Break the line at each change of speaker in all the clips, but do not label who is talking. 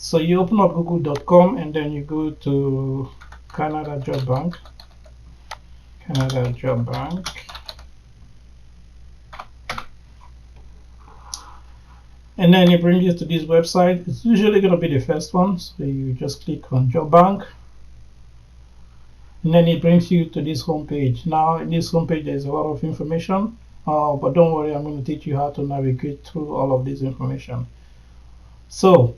So you open up google.com and then you go to Canada Job Bank. Canada Job Bank. And then it brings you to this website. It's usually going to be the first one. So you just click on Job Bank. And then it brings you to this homepage. Now, in this homepage, there's a lot of information. But don't worry, I'm going to teach you how to navigate through all of this information. So,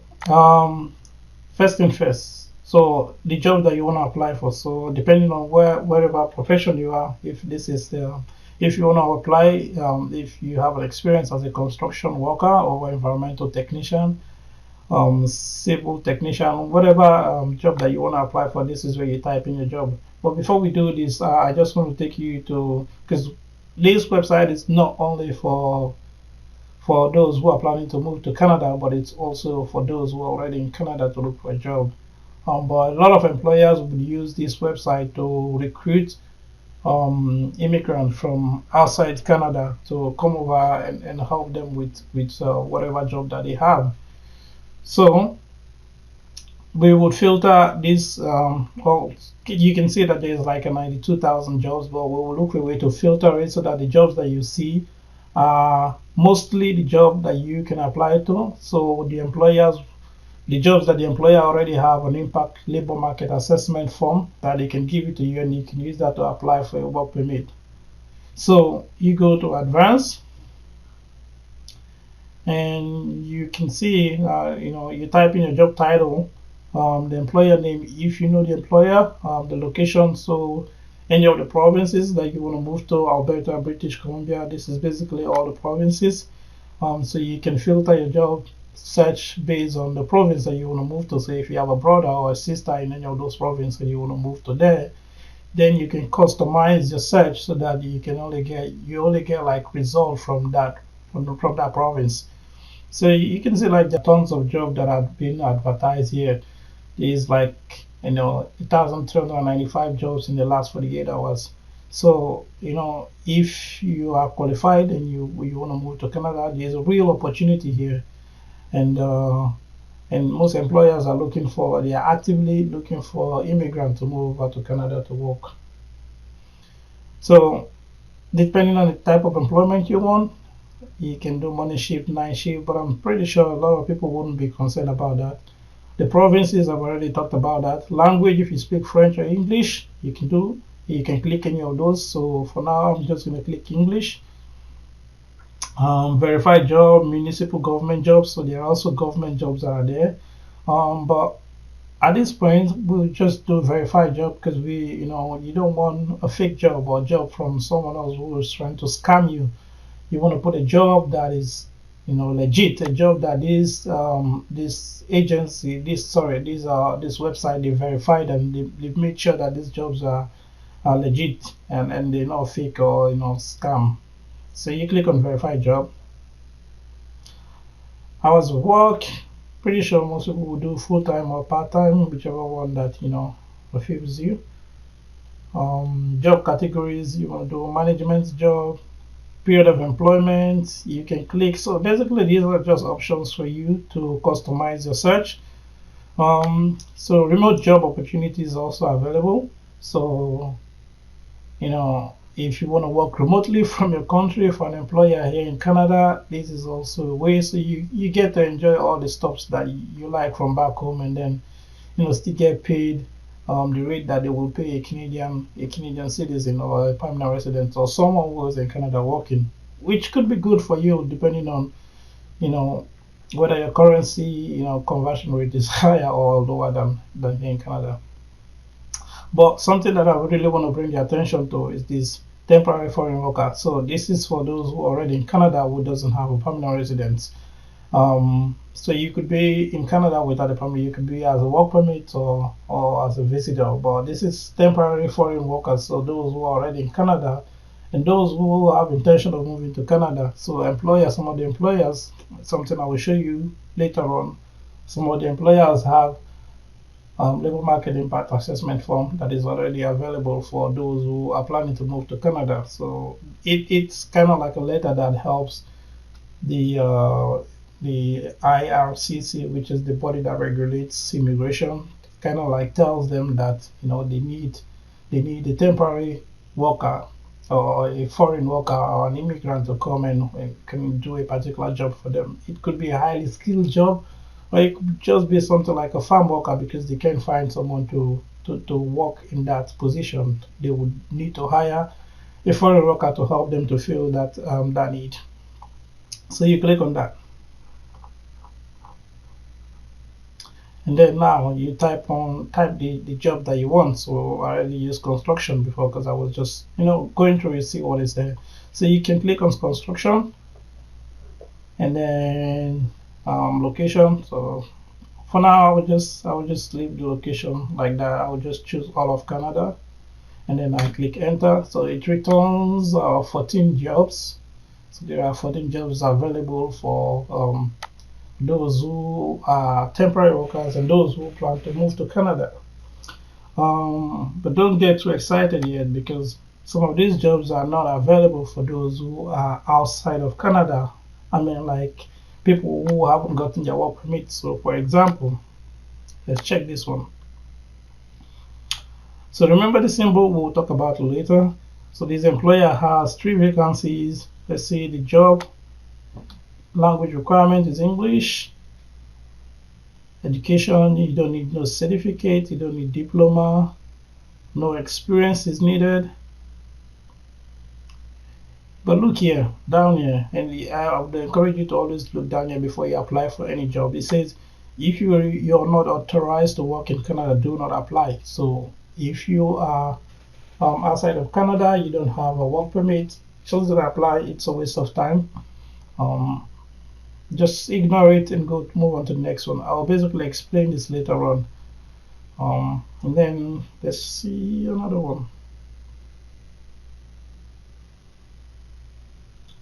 first thing first. So, the job that you want to apply for. So, depending on wherever profession you are, if this is the if you want to apply, if you have an experience as a construction worker or environmental technician, civil technician, whatever job that you want to apply for, this is where you type in your job. But before we do this, I just want to take you to, because this website is not only for those who are planning to move to Canada, but it's also for those who are already in Canada to look for a job. But a lot of employers would use this website to recruit immigrants from outside Canada to come over and help them with whatever job that they have. So we would filter this. Well, you can see that there's like a 92,000 jobs, but we will look for a way to filter it so that the jobs that you see are mostly the job that you can apply to. So the jobs that the employer already have an impact labor market assessment form that they can give it to you, and you can use that to apply for a work permit. So you go to advanced, and you can see, you type in your job title, the employer name, if you know the employer, the location, so any of the provinces that you want to move to, Alberta, British Columbia, this is basically all the provinces. So you can filter your job search based on the province that you want to move to. So if you have a brother or a sister in any of those provinces and you want to move to there, then you can customize your search so that you only get like result from that province. So you can see like there are tons of jobs that have been advertised here. There's like 1,395 jobs in the last 48 hours. So if you are qualified and you want to move to Canada, there's a real opportunity here, and most employers they are actively looking for immigrants to move over to Canada to work. So depending on the type of employment you want, you can do morning shift, night shift, but I'm pretty sure a lot of people wouldn't be concerned about that. The provinces, I've already talked about that. Language, if you speak French or English, you can click any of those. So for now, I'm just going to click English. Verified job, municipal government jobs. So there are also government jobs that are there. But at this point, we'll just do verified job because you don't want a fake job or job from someone else who is trying to scam you. You want to put a job that is legit, a job that this agency, this website, they verified and they made sure that these jobs are legit and they're not fake or scam. So you click on verify job. Hours of work, pretty sure most people will do full-time or part-time, whichever one that fulfills you. Job categories, you want to do management job, period of employment, you can click. So basically these are just options for you to customize your search. So remote job opportunities also available. So if you want to work remotely from your country for an employer here in Canada, this is also a way. So you get to enjoy all the stuff that you like from back home, and then still get paid the rate that they will pay a Canadian citizen or a permanent resident or someone who is in Canada working, which could be good for you depending on whether your currency conversion rate is higher or lower than here in Canada. But something that I really want to bring your attention to is this temporary foreign worker. So this is for those who are already in Canada who doesn't have a permanent residence. So you could be in Canada without a permit. You could be as a work permit or as a visitor. But this is temporary foreign workers. So those who are already in Canada and those who have intention of moving to Canada. So some of the employers, something I will show you later on. Some of the employers have labor market impact assessment form that is already available for those who are planning to move to Canada. So it's kind of like a letter that helps the the IRCC, which is the body that regulates immigration, kind of like tells them that they need a temporary worker or a foreign worker or an immigrant to come and can do a particular job for them. It could be a highly skilled job, or it could just be something like a farm worker because they can't find someone to work in that position. They would need to hire a foreign worker to help them to fill that need. So you click on that. And then now you type the job that you want. So I already used construction before because I was just going through it, see what is there. So you can click on construction and then location. So for now I will just leave the location like that. I will just choose all of Canada and then I click enter. So it returns 14 jobs. So there are 14 jobs available for those who are temporary workers and those who plan to move to Canada. But don't get too excited yet because some of these jobs are not available for those who are outside of Canada. I mean, like people who haven't gotten their work permit. So, for example, let's check this one. So, remember the symbol we'll talk about later. So, this employer has 3 vacancies. Let's see the job. Language requirement is English. Education, you don't need no certificate, you don't need diploma, no experience is needed. But look here, down here, and I would encourage you to always look down here before you apply for any job. It says if you're not authorized to work in Canada, do not apply. So if you are outside of Canada, you don't have a work permit, just don't apply. It's a waste of time. Just ignore it and move on to the next one. I'll basically explain this later on. And then let's see another one.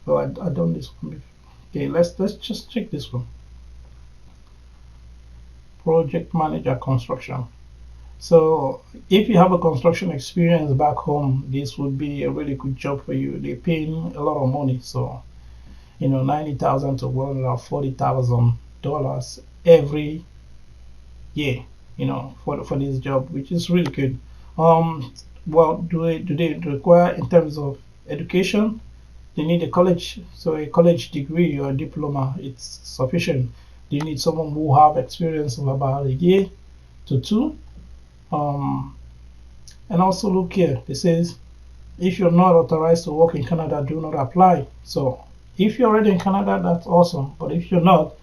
Oh, I done this one before. Okay, let's just check this one. Project manager construction. So if you have a construction experience back home, this would be a really good job for you. They're paying a lot of money, so $90,000 to $140,000 every year, for this job, which is really good. Well, do they require in terms of education? They need a college, so a college degree or a diploma, it's sufficient. They need someone who have experience of about a year to 2. And also look here, it says if you're not authorized to work in Canada, do not apply. So if you're already in Canada, that's awesome. But if you're not,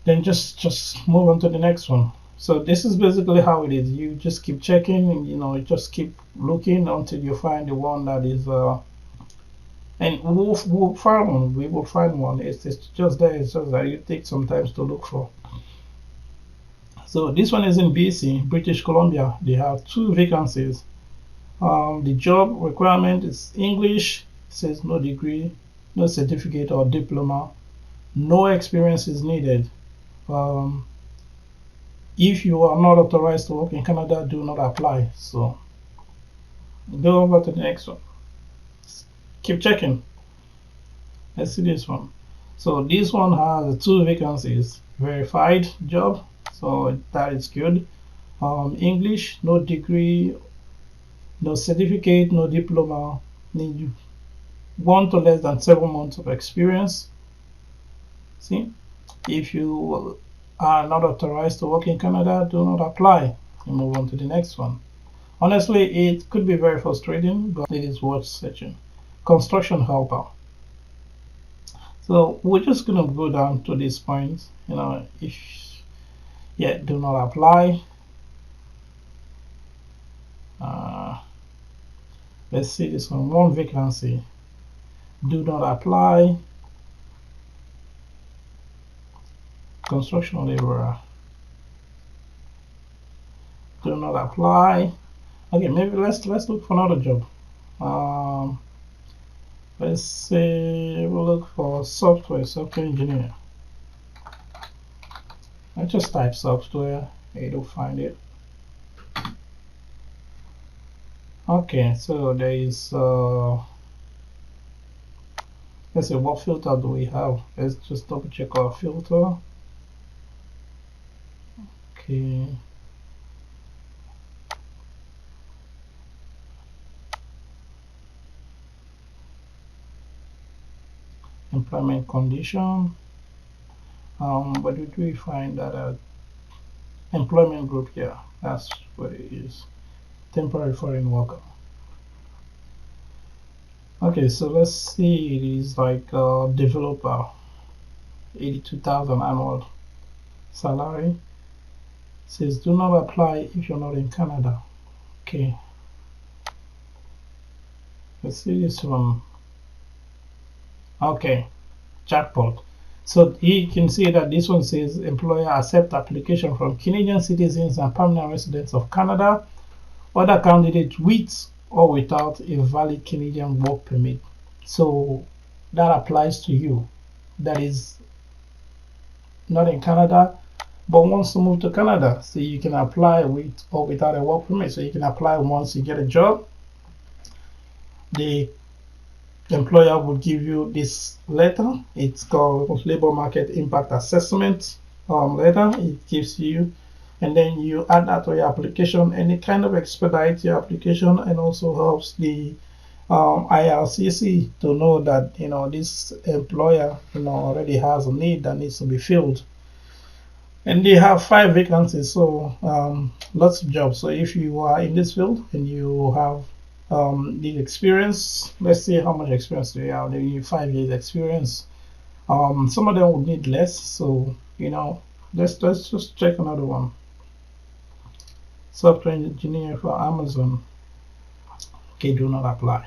then just move on to the next one. So this is basically how it is. You just keep checking, and you just keep looking until you find the one that is. And we'll find one. We will find one. It's just there. It's just that it takes some time to look for. So this one is in BC, British Columbia. They have 2 vacancies. The job requirement is English. It says no degree, no certificate or diploma, no experience is needed. If you are not authorized to work in Canada, do not apply. So go over to the next one. Keep checking. Let's see this one. So this one has 2 vacancies. Verified job, so that is good. English, no degree, no certificate, no diploma. Need 1 to less than 7 months of experience. See, if you are not authorized to work in Canada, do not apply. And move on to the next one. Honestly, it could be very frustrating, but it is worth searching. Construction helper. So we're just gonna go down to this point. If do not apply. Let's see this one. 1 vacancy. Do not apply. Construction laborer. Do not apply. Okay, maybe let's look for another job. Let's say we'll look for software engineer. I just type software, it'll find it. Okay, so there is Let's see, what filter do we have? Let's just double check our filter. Okay. Employment condition. But did we find that employment group? Yeah, that's what it is. Temporary foreign worker. Okay, so let's see. It is like developer, 82,000 annual salary. Says do not apply if you're not in Canada. Okay, let's see this one. Okay, jackpot. So you can see that this one says employer accept application from Canadian citizens and permanent residents of Canada, other candidates with or without a valid Canadian work permit. So that applies to you. That is not in Canada but wants to move to Canada. So you can apply with or without a work permit. So you can apply once you get a job. The employer will give you this letter. It's called Labor Market Impact Assessment letter. It gives you, and then you add that to your application, and it kind of expedites your application and also helps the IRCC to know that this employer already has a need that needs to be filled. And they have 5 vacancies, so lots of jobs. So if you are in this field and you have the experience, let's see how much experience do you have. They need 5 years experience. Some of them would need less, so let's just check another one. Software engineer for Amazon. Okay, do not apply.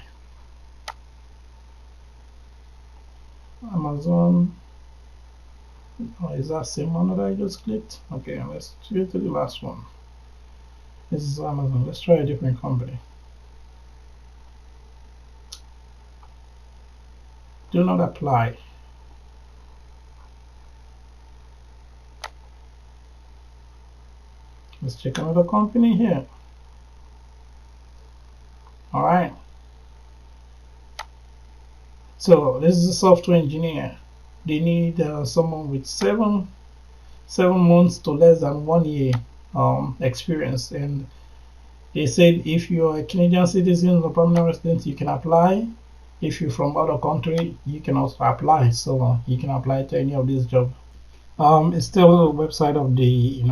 Amazon. Oh, is that same one that I just clicked? Okay, let's go to the last one. This is Amazon. Let's try a different company. Do not apply. Let's check another company here. All right. So this is a software engineer. They need someone with seven months to less than 1 year experience, and they said if you're a Canadian citizen or permanent resident, you can apply. If you're from other country, you can also apply. So you can apply to any of these jobs. It's still a website of the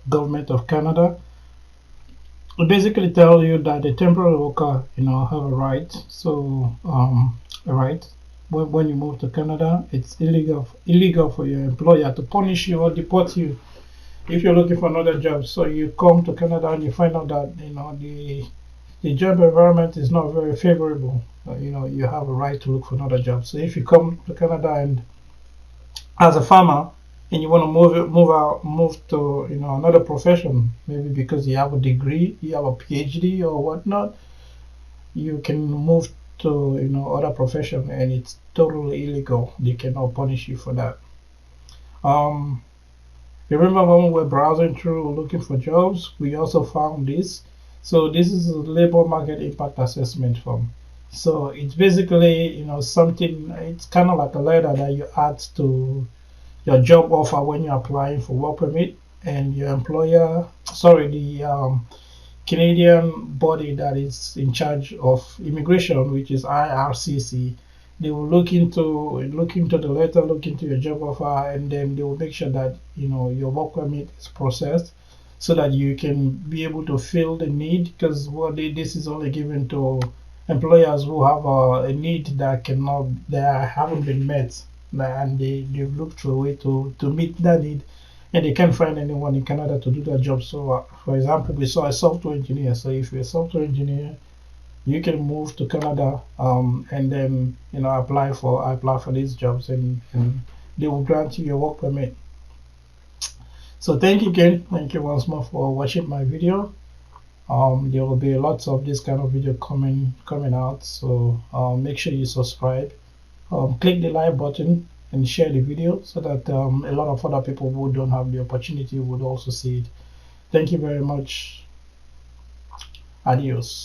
government of Canada. It basically tells you that the temporary worker have a right. So a right when you move to Canada, it's illegal for your employer to punish you or deport you if you're looking for another job. So you come to Canada and you find out that the job environment is not very favorable. You have a right to look for another job. So if you come to Canada and as a farmer and you want to move to another profession, maybe because you have a degree, you have a PhD or whatnot, you can move to other profession, and it's totally illegal. They cannot punish you for that. Remember when we were browsing through looking for jobs, we also found this. So this is a labor market impact assessment form. So it's basically something. It's kind of like a letter that you add to your job offer when you're applying for work permit, and your employer, sorry, the Canadian body that is in charge of immigration, which is IRCC, they will look into the letter, look into your job offer, and then they will make sure that your work permit is processed, so that you can be able to fill the need. Because this is only given to employers who have a need that haven't been met, and they've looked for a way to meet that need, and they can't find anyone in Canada to do that job. So, for example, we saw a software engineer. So, if you're a software engineer, you can move to Canada, and then apply for these jobs, and they will grant you your work permit. So, thank you again. Thank you once more for watching my video. There will be lots of this kind of video coming out. So, make sure you subscribe. Click the like button and share the video, so that a lot of other people who don't have the opportunity would also see it. Thank you very much. Adios.